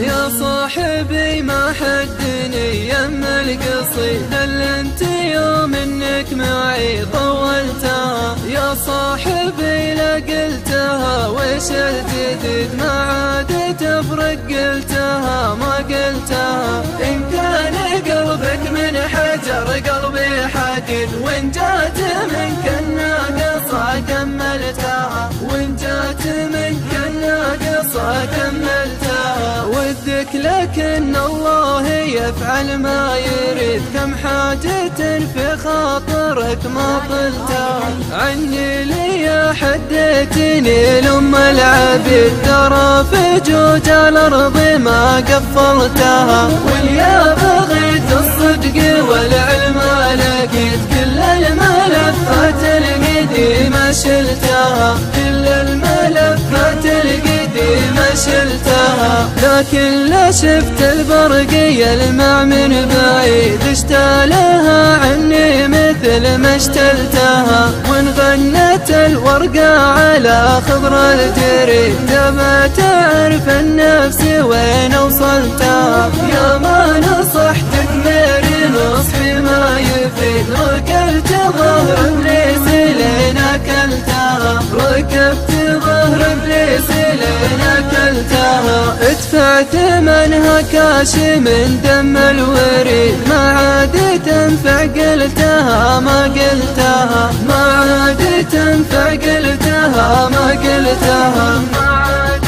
يا صاحبي ما حدني يم القصيد اللي انت يوم انك معي طولتها. يا صاحبي لا قلتها وش الجديد ما عاد تفرق قلتها ما قلتها. إن كان قلبك من حجر قلبي حديد وإن جات منك الناقصة كملتها. وإن جات منك الناقصة كملتها. ودك لكن الله يفعل ما يريد كم حاجة في خاطرك ما طلتها. عني لي حديتني لأم العبيد ترى في جوج الأرض ما قفلتها. واليا بغيت الصدق والعلم لقيت كل الملفات القديمة شلتها. كل الملفات القديمة شلتها. لكن لا شفت البرقية المع من بعيد اشتالها عني مثل ما اشتلتها. وان غنت الورقة على خضر الجريد تبى تعرف النفس وين وصلتها. يا ما نصحتك ميري نصحي ما يفيد ركبت ظهر ابليس لين اكلتها. ركبت ظهر ابليس لين اكلتها. ادفع ثمنها كاش من دم الوريد ما عاد تنفع قلتها ما قلتها. ما عاد تنفع قلتها ما قلتها. ما عاد